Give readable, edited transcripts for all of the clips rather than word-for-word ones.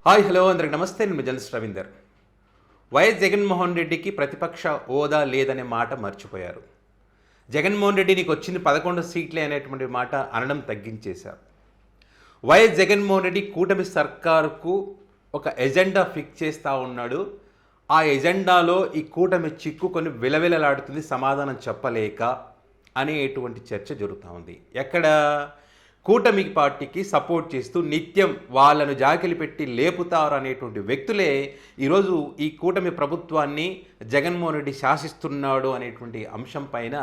Hi hello అందరికి నమస్తే. నేను జర్నలిస్ట్ రవీందర్. వైఎస్ జగన్మోహన్ రెడ్డికి ప్రతిపక్ష హోదా లేదనే మాట మర్చిపోయారు. జగన్మోహన్ రెడ్డి నీకు వచ్చింది 11 సీట్లే అనేటువంటి మాట అనడం తగ్గించేశారు. వైఎస్ జగన్మోహన్ రెడ్డి కూటమి సర్కారుకు ఒక ఎజెండా ఫిక్స్ చేస్తూ ఉన్నాడు. ఆ ఎజెండాలో ఈ కూటమి చిక్కుకొని విలవిలలాడుతుంది సమాధానం చెప్పలేక అనేటువంటి చర్చ జరుగుతూ ఉంది. ఎక్కడ కూటమి పార్టీకి సపోర్ట్ చేస్తూ నిత్యం వాళ్ళను జాకిలి పెట్టి లేపుతారు అనేటువంటి వ్యక్తులే ఈరోజు ఈ కూటమి ప్రభుత్వాన్ని జగన్మోహన్ రెడ్డి శాసిస్తున్నాడు అనేటువంటి అంశం పైన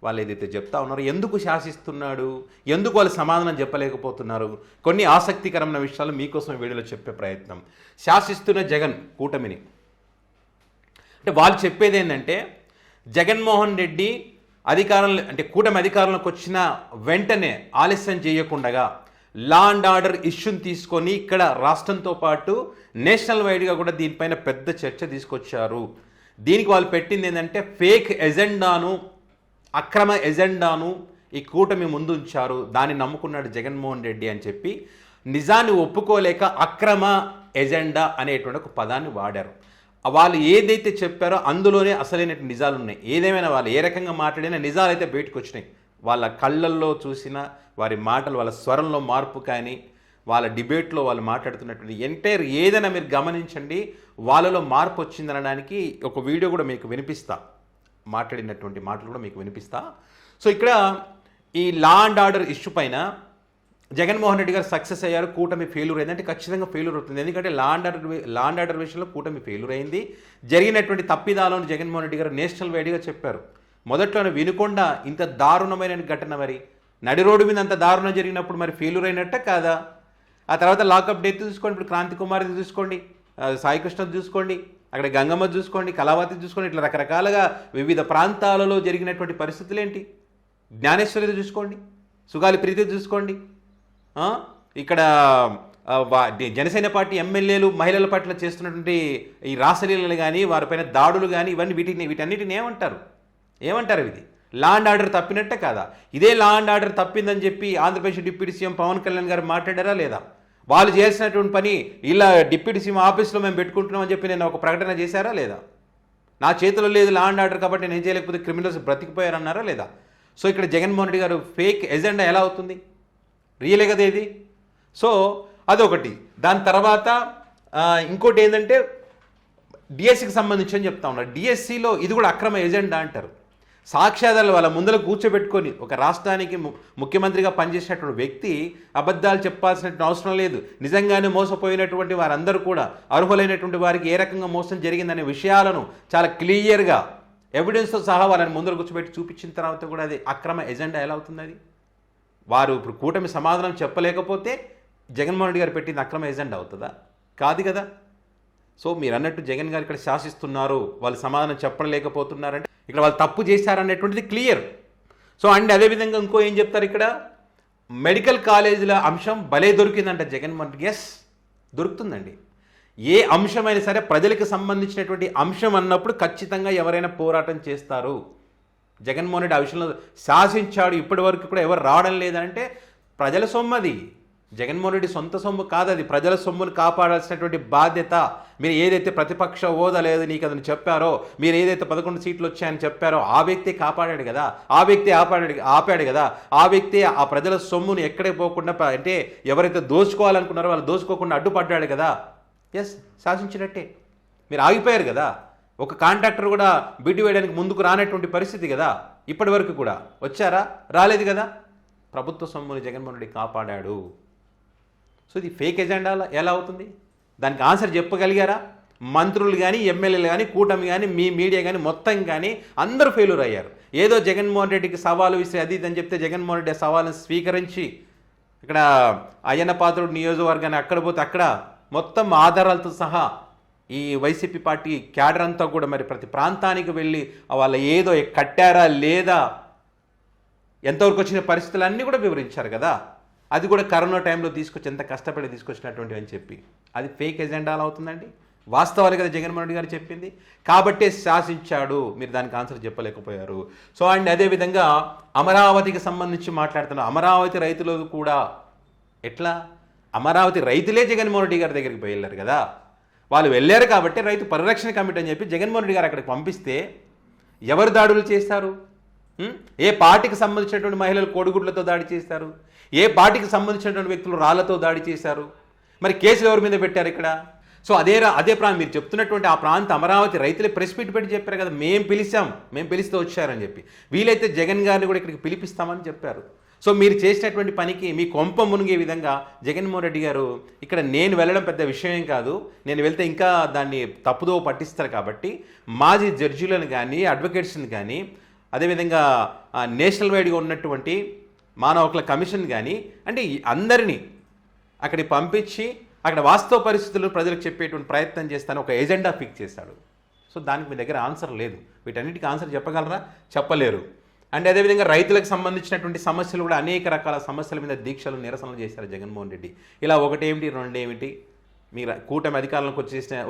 వాళ్ళు ఏదైతే చెప్తా ఉన్నారో, ఎందుకు శాసిస్తున్నాడు, ఎందుకు వాళ్ళు సమాధానం చెప్పలేకపోతున్నారు, కొన్ని ఆసక్తికరమైన విషయాలు మీకోసం వీడియోలో చెప్పే ప్రయత్నం. శాసిస్తున్న జగన్ కూటమిని అంటే వాళ్ళు చెప్పేది ఏంటంటే, జగన్మోహన్ రెడ్డి అధికారంలో అంటే కూటమి అధికారంలోకి వచ్చిన వెంటనే ఆలస్యం చేయకుండా లా అండ్ ఆర్డర్ ఇష్యూని తీసుకొని ఇక్కడ రాష్ట్రంతో పాటు నేషనల్ వైడ్గా కూడా దీనిపైన పెద్ద చర్చ తీసుకొచ్చారు. దీనికి వాళ్ళు పెట్టింది ఏంటంటే, ఫేక్ ఎజెండాను, అక్రమ ఎజెండాను ఈ కూటమి ముందు ఉంచారు. దాన్ని నమ్ముకున్నాడు జగన్మోహన్ రెడ్డి అని చెప్పి నిజాన్ని ఒప్పుకోలేక అక్రమ ఎజెండా అనేటువంటి ఒక పదాన్ని వాడారు. వాళ్ళు ఏదైతే చెప్పారో అందులోనే అసలైన నిజాలు ఉన్నాయి. ఏదేమైనా వాళ్ళు ఏ రకంగా మాట్లాడినా నిజాలు అయితే బయటకు వచ్చినాయి. వాళ్ళ కళ్ళల్లో చూసిన వారి మాటలు, వాళ్ళ స్వరంలో మార్పు కానీ, వాళ్ళ డిబేట్లో వాళ్ళు మాట్లాడుతున్నటువంటి ఎంటైర్ ఏదైనా మీరు గమనించండి, వాళ్ళలో మార్పు వచ్చిందనడానికి ఒక వీడియో కూడా మీకు వినిపిస్తా, మాట్లాడినటువంటి మాటలు కూడా మీకు వినిపిస్తా. సో ఇక్కడ ఈ లా అండ్ ఆర్డర్ ఇష్యూ పైన జగన్మోహన్ రెడ్డి గారు సక్సెస్ అయ్యారు, కూటమి ఫెయిల్యూర్ అయింది అంటే ఖచ్చితంగా ఫెయిల్యూర్ అవుతుంది. ఎందుకంటే లా అండ్ ఆర్డర్ విషయంలో కూటమి ఫెయిల్యూర్ అయింది. జరిగినటువంటి తప్పిదాలను జగన్మోహన్ రెడ్డి గారు నేషనల్ వైడ్గా చెప్పారు. మొదట్లోనే వినుకొండ ఇంత దారుణమైన ఘటన, మరి నడి రోడ్డు మీద అంత దారుణం జరిగినప్పుడు మరి ఫెయిల్యూర్ అయినట్ట కాదా? ఆ తర్వాత లాకప్ డెత్ చూసుకోండి, ఇప్పుడు క్రాంతి కుమార్ది చూసుకోండి, సాయి కృష్ణ చూసుకోండి, అక్కడ గంగమ్మ చూసుకోండి, కళావతి చూసుకోండి, ఇట్లా రకరకాలుగా వివిధ ప్రాంతాలలో జరిగినటువంటి పరిస్థితులు ఏంటి? జ్ఞానేశ్వరిది చూసుకోండి, సుగాలి ప్రీతి చూసుకోండి, ఇక్కడ జనసేన పార్టీ ఎమ్మెల్యేలు మహిళల పట్ల చేస్తున్నటువంటి ఈ రాసలీలలు కానీ, వారిపైన దాడులు కానీ, ఇవన్నీ వీటన్నిటిని ఏమంటారు ఇది లా అండ్ ఆర్డర్ తప్పినట్టే కాదా? ఇదే లా అండ్ ఆర్డర్ తప్పిందని చెప్పి ఆంధ్రప్రదేశ్ డిప్యూటీ సీఎం పవన్ కళ్యాణ్ గారు మాట్లాడారా లేదా? వాళ్ళు చేసినటువంటి పని ఇలా డిప్యూటీ సీఎం ఆఫీస్లో మేము పెట్టుకుంటున్నామని చెప్పి నేను ఒక ప్రకటన చేశారా లేదా? నా చేతిలో లేదు లా అండ్ ఆర్డర్ కాబట్టి నేను చేయలేకపోతే క్రిమినల్స్ బ్రతికిపోయారన్నారా లేదా? సో ఇక్కడ జగన్మోహన్ రెడ్డి గారు ఫేక్ ఎజెండా ఎలా అవుతుంది? రియలే కదా ఇది. సో అదొకటి. దాని తర్వాత ఇంకోటి ఏంటంటే, డిఎస్సికి సంబంధించి అని చెప్తా ఉన్నారు. డిఎస్సిలో ఇది కూడా అక్రమ ఎజెండా అంటారు. సాక్ష్యాధారాలు వాళ్ళ ముందర కూర్చోబెట్టుకొని ఒక రాష్ట్రానికి ముఖ్యమంత్రిగా పనిచేసినటువంటి వ్యక్తి అబద్ధాలు చెప్పాల్సినటువంటి అవసరం లేదు. నిజంగానే మోసపోయినటువంటి వారందరూ కూడా అర్హులైనటువంటి వారికి ఏ రకంగా మోసం జరిగిందనే విషయాలను చాలా క్లియర్గా ఎవిడెన్స్తో సహా వాళ్ళని ముందర కూర్చోబెట్టి చూపించిన తర్వాత కూడా అది అక్రమ ఎజెండా ఎలా అవుతుంది? అది వారు ఇప్పుడు కూటమి సమాధానం చెప్పలేకపోతే జగన్మోహన్ రెడ్డి గారు పెట్టింది అక్రమ ఎజెండా అవుతుందా? కాదు కదా. సో మీరు అన్నట్టు జగన్ గారు ఇక్కడ శాసిస్తున్నారు, వాళ్ళు సమాధానం చెప్పలేకపోతున్నారంటే ఇక్కడ వాళ్ళు తప్పు చేశారనేటువంటిది క్లియర్. సో అండ్ అదేవిధంగా ఇంకో ఏం చెప్తారు ఇక్కడ, మెడికల్ కాలేజీల అంశం భలే దొరికిందంట జగన్మోహన్ రెడ్డి. ఎస్, దొరుకుతుందండి. ఏ అంశమైనా సరే ప్రజలకు సంబంధించినటువంటి అంశం అన్నప్పుడు ఖచ్చితంగా ఎవరైనా పోరాటం చేస్తారు. జగన్మోహన్ రెడ్డి ఆ విషయంలో శాసించాడు. ఇప్పటి వరకు కూడా ఎవరు రావడం లేదంటే ప్రజల సొమ్ము అది. జగన్మోహన్ రెడ్డి సొంత సొమ్ము కాదు, అది ప్రజల సొమ్మును కాపాడాల్సినటువంటి బాధ్యత. మీరు ఏదైతే ప్రతిపక్ష హోదా లేదు నీకు అదని చెప్పారో, మీరు ఏదైతే 11 సీట్లు వచ్చాయని చెప్పారో ఆ వ్యక్తి కాపాడాడు కదా, ఆ వ్యక్తి ఆపాడు కదా, ఆ వ్యక్తి ఆ ప్రజల సొమ్మును ఎక్కడికి పోకుండా అంటే ఎవరైతే దోచుకోవాలనుకున్నారో వాళ్ళు దోచుకోకుండా అడ్డుపడ్డాడు కదా. ఎస్, శాసించినట్టే. మీరు ఆగిపోయారు కదా. ఒక కాంట్రాక్టర్ కూడా బిడ్డు వేయడానికి ముందుకు రానటువంటి పరిస్థితి కదా. ఇప్పటి వరకు కూడా వచ్చారా? రాలేదు కదా. ప్రభుత్వ సొమ్ముని జగన్మోహన్ రెడ్డి కాపాడాడు. సో ఇది ఫేక్ ఎజెండా ఎలా అవుతుంది? దానికి ఆన్సర్ చెప్పగలిగారా? మంత్రులు కానీ, ఎమ్మెల్యేలు కానీ, కూటమి కానీ, మీ మీడియా కానీ మొత్తం కానీ అందరూ ఫెయిల్యూర్ అయ్యారు. ఏదో జగన్మోహన్ రెడ్డికి సవాలు విసిరి అది ఇది అని చెప్తే జగన్మోహన్ రెడ్డి సవాలును స్వీకరించి ఇక్కడ అయ్యన్న పాత్రుడు నియోజకవర్గాన్ని అక్కడ పోతే అక్కడ మొత్తం ఆధారాలతో సహా ఈ వైసీపీ పార్టీ క్యాడర్ అంతా కూడా మరి ప్రతి ప్రాంతానికి వెళ్ళి వాళ్ళు ఏదో కట్టారా లేదా, ఎంతవరకు వచ్చిన పరిస్థితులన్నీ కూడా వివరించారు కదా. అది కూడా కరోనా టైంలో తీసుకొచ్చి ఎంత కష్టపడి తీసుకొచ్చినటువంటివి అని చెప్పి అది ఫేక్ ఎజెండాలు అవుతుందండి. వాస్తవాలు కదా జగన్మోహన్ రెడ్డి గారు చెప్పింది. కాబట్టే శాసించాడు. మీరు దానికి ఆన్సర్ చెప్పలేకపోయారు. సో అండ్ అదేవిధంగా అమరావతికి సంబంధించి మాట్లాడుతున్నారు. అమరావతి రైతులు కూడా ఎట్లా అమరావతి రైతులే జగన్మోహన్ రెడ్డి గారి దగ్గరికి పోయి వెళ్ళారు కదా. వాళ్ళు వెళ్ళారు కాబట్టి రైతు పరిరక్షణ కమిటీ అని చెప్పి జగన్మోహన్ రెడ్డి గారు అక్కడికి పంపిస్తే ఎవరు దాడులు చేస్తారు? ఏ పార్టీకి సంబంధించినటువంటి మహిళలు కోడిగుడ్లతో దాడి చేస్తారు? ఏ పార్టీకి సంబంధించినటువంటి వ్యక్తులు రాళ్లతో దాడి చేశారు? మరి కేసులు ఎవరి మీద పెట్టారు ఇక్కడ? సో అదే ప్రాంతం మీరు చెప్తున్నటువంటి ఆ ప్రాంత అమరావతి రైతులే ప్రెస్ మీట్ పెట్టి చెప్పారు కదా, మేము పిలిస్తే వచ్చారని చెప్పి. వీలైతే జగన్ గారిని కూడా ఇక్కడికి పిలిపిస్తామని చెప్పారు. సో మీరు చేసినటువంటి పనికి మీ కొంప మునిగే విధంగా జగన్మోహన్ రెడ్డి గారు ఇక్కడ నేను వెళ్ళడం పెద్ద విషయం కాదు, నేను వెళ్తే ఇంకా దాన్ని తప్పుదో పట్టిస్తారు కాబట్టి మాజీ జడ్జీలను కానీ అడ్వకేట్స్ని కానీ అదేవిధంగా నేషనల్ వైడ్గా ఉన్నటువంటి మానవ హక్కుల కమిషన్ కానీ అంటే అందరినీ అక్కడికి పంపించి అక్కడ వాస్తవ పరిస్థితులు ప్రజలకు చెప్పేటువంటి ప్రయత్నం చేస్తాను ఒక ఎజెండా ఫిక్స్ చేశాడు. సో దానికి మీ దగ్గర ఆన్సర్ లేదు. వీటన్నిటికీ ఆన్సర్ చెప్పగలరా? చెప్పలేరు. అండ్ అదేవిధంగా రైతులకు సంబంధించినటువంటి సమస్యలు కూడా అనేక రకాల సమస్యల మీద దీక్షలు నిరసనలు చేశారు జగన్మోహన్ రెడ్డి. ఇలా ఒకటేమిటి రెండేమిటి మీరు కూటమి అధికారంలోకి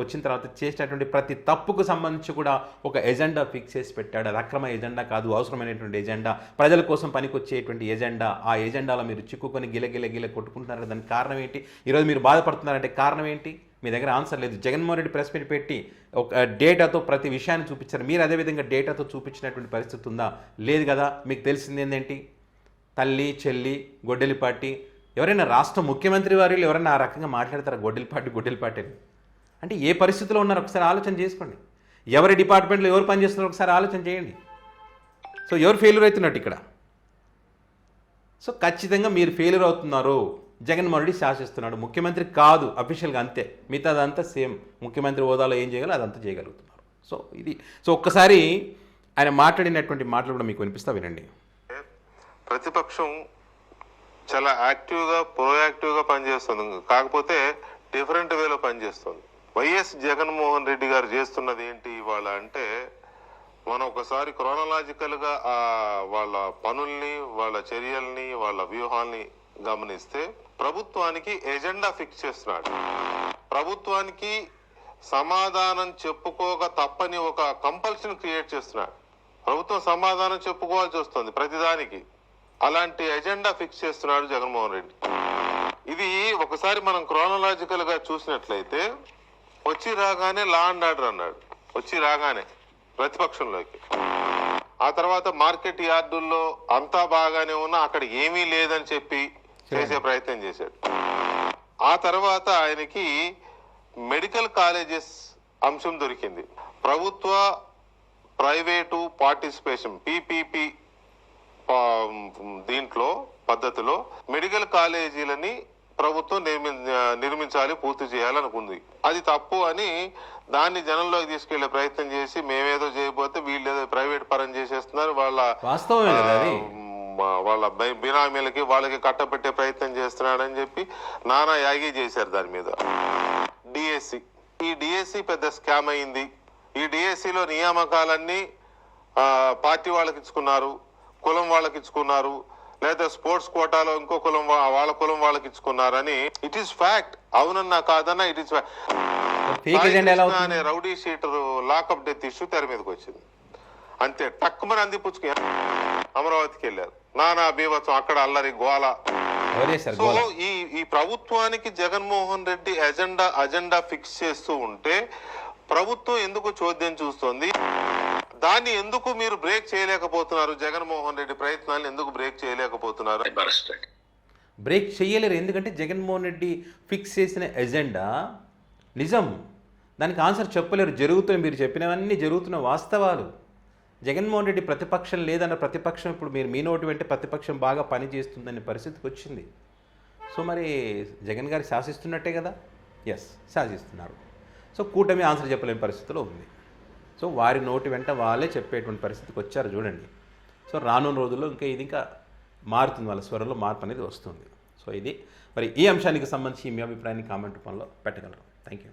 వచ్చిన తర్వాత చేసినటువంటి ప్రతి తప్పుకు సంబంధించి కూడా ఒక ఎజెండా ఫిక్స్ చేసి పెట్టాడు. అది అక్రమ ఎజెండా కాదు, అవసరమైనటువంటి ఎజెండా, ప్రజల కోసం పనికొచ్చేటువంటి ఎజెండా. ఆ ఎజెండాలో మీరు చిక్కుకొని గిల కొట్టుకుంటున్నారు. దానికి కారణం ఏంటి? ఈరోజు మీరు బాధపడుతున్నారంటే కారణం ఏంటి? మీ దగ్గర ఆన్సర్ లేదు. జగన్మోహన్ రెడ్డి ప్రెస్ మీట్ పెట్టి ఒక డేటాతో ప్రతి విషయాన్ని చూపించారు. మీరు అదేవిధంగా డేటాతో చూపించినటువంటి పరిస్థితి ఉందా? లేదు కదా. మీకు తెలిసింది ఏంటంటే తల్లి చెల్లి గొడ్డలిపాటి ఎవరైనా రాష్ట్ర ముఖ్యమంత్రి వారిలో ఎవరైనా ఆ రకంగా మాట్లాడతారా? గొడ్డలిపాటి అని అంటే ఏ పరిస్థితిలో ఉన్నారో ఒకసారి ఆలోచన చేసుకోండి. ఎవరి డిపార్ట్మెంట్లో ఎవరు పనిచేస్తున్నారో ఒకసారి ఆలోచన చేయండి. సో ఎవరు ఫెయిల్యూర్ అవుతున్నట్టు ఇక్కడ? సో ఖచ్చితంగా మీరు ఫెయిల్యూర్ అవుతున్నారు. జగన్మోహన్ రెడ్డి శాసిస్తున్నాడు, ముఖ్యమంత్రి కాదు అఫీషియల్గా, అంతే. మిగతాదంతా సేమ్. ముఖ్యమంత్రి హోదాలో ఏం చేయగలరో అదంతా చేయగలుగుతున్నారు. సో ఇది ఒక్కసారి ఆయన మాట్లాడినటువంటి మాటలు కూడా మీకు వినిపిస్తా, వినండి. ప్రతిపక్షం చాలా యాక్టివ్గా ప్రోయాక్టివ్గా పనిచేస్తుంది, కాకపోతే డిఫరెంట్ వేలో పనిచేస్తుంది. వైఎస్ జగన్మోహన్ రెడ్డి గారు చేస్తున్నది ఏంటి ఇవాళ అంటే, మనం ఒకసారి క్రోనలాజికల్గా వాళ్ళ పనుల్ని, వాళ్ళ చర్యల్ని, వాళ్ళ వ్యూహాల్ని గమనిస్తే ప్రభుత్వానికి ఎజెండా ఫిక్స్ చేస్తున్నాడు. ప్రభుత్వానికి సమాధానం చెప్పుకోక తప్పని ఒక కంపల్షన్ క్రియేట్ చేస్తున్నాడు. ప్రభుత్వం సమాధానం చెప్పుకోవాల్సి వస్తుంది ప్రతిదానికి. అలాంటి ఎజెండా ఫిక్స్ చేస్తున్నాడు జగన్మోహన్ రెడ్డి. ఇది ఒకసారి మనం క్రోనలాజికల్ గా చూసినట్లయితే, వచ్చి రాగానే లా అండ్ ఆర్డర్ అన్నాడు, వచ్చి రాగానే ప్రతిపక్షంలోకి. ఆ తర్వాత మార్కెట్ యార్డుల్లో అంతా బాగానే ఉన్నా అక్కడ ఏమీ లేదని చెప్పి చేసే ప్రయత్నం చేశాడు. ఆ తర్వాత ఆయనకి మెడికల్ కాలేజెస్ అంశం దొరికింది. ప్రభుత్వ ప్రైవేటు పార్టిసిపేషన్ PPP దీంట్లో పద్ధతిలో మెడికల్ కాలేజీలని ప్రభుత్వం నిర్మించాలి, పూర్తి చేయాలనుకుంది. అది తప్పు అని దాన్ని జనంలోకి తీసుకెళ్లే ప్రయత్నం చేసి, మేమేదో చేయబోతే వీళ్ళేదో ప్రైవేట్ పరం చేసేస్తున్నారు, వాళ్ళ బినామీలకి వాళ్ళకి కట్టబెట్టే ప్రయత్నం చేస్తున్నాడని చెప్పి నానా యాగి చేశారు దాని మీద. డిఎస్సి, ఈ డిఎస్సి పెద్ద స్కామ్ అయింది. ఈ డిఎస్సిలో నియామకాలన్నీ పార్టీ వాళ్ళకి ఇచ్చుకున్నారు, కులం వాళ్ళకి ఇచ్చుకున్నారు, లేదా స్పోర్ట్స్ కోటాలో ఇంకో కులం వాళ్ళ కులం వాళ్ళకి ఇచ్చుకున్నారని ఇట్ ఈస్ ఫ్యాక్ట్. అవునన్నా కాదన్నా ఇట్ ఈస్ అనే rowdy sheeter lockup death issue తెర మీదకి వచ్చింది. అంతే టక్కుమని అందిపుచ్చుకు అమరావతికి వెళ్ళారు. నానా బీభత్సం, అక్కడ అల్లరి గోల. సో ఈ ప్రభుత్వానికి జగన్మోహన్ రెడ్డి అజెండా ఫిక్స్ చేస్తూ ఉంటే ప్రభుత్వం ఎందుకు చోద్యం చూస్తుంది? దాన్ని ఎందుకు మీరు బ్రేక్ చేయలేకపోతున్నారు? జగన్మోహన్ రెడ్డి ప్రయత్నాలను ఎందుకు బ్రేక్ చేయలేకపోతున్నారు? బ్రేక్ చేయలేరు. ఎందుకంటే జగన్మోహన్ రెడ్డి ఫిక్స్ చేసిన ఎజెండా నిజం, దానికి ఆన్సర్ చెప్పలేరు. జరుగుతున్న మీరు చెప్పినవన్నీ జరుగుతున్న వాస్తవాలు. జగన్మోహన్ రెడ్డి ప్రతిపక్షం లేదన్న ప్రతిపక్షం ఇప్పుడు మీరు మీ నోటి వెంటే ప్రతిపక్షం బాగా పనిచేస్తుందనే పరిస్థితికి వచ్చింది. సో మరి జగన్ గారు శాసిస్తున్నట్టే కదా? ఎస్, శాసిస్తున్నారు. సో కూటమి ఆన్సర్ చెప్పలేని పరిస్థితిలో ఉంది. సో వారి నోటి వెంట వాళ్ళే చెప్పేటువంటి పరిస్థితికి వచ్చారు చూడండి. సో రానున్న రోజుల్లో ఇంకా మారుతుంది, వాళ్ళ స్వరంలో మార్పు అనేది వస్తుంది. సో ఇది మరి ఈ అంశానికి సంబంధించి మీ అభిప్రాయాన్ని కామెంట్ రూపంలో పెట్టగలరు. Thank you.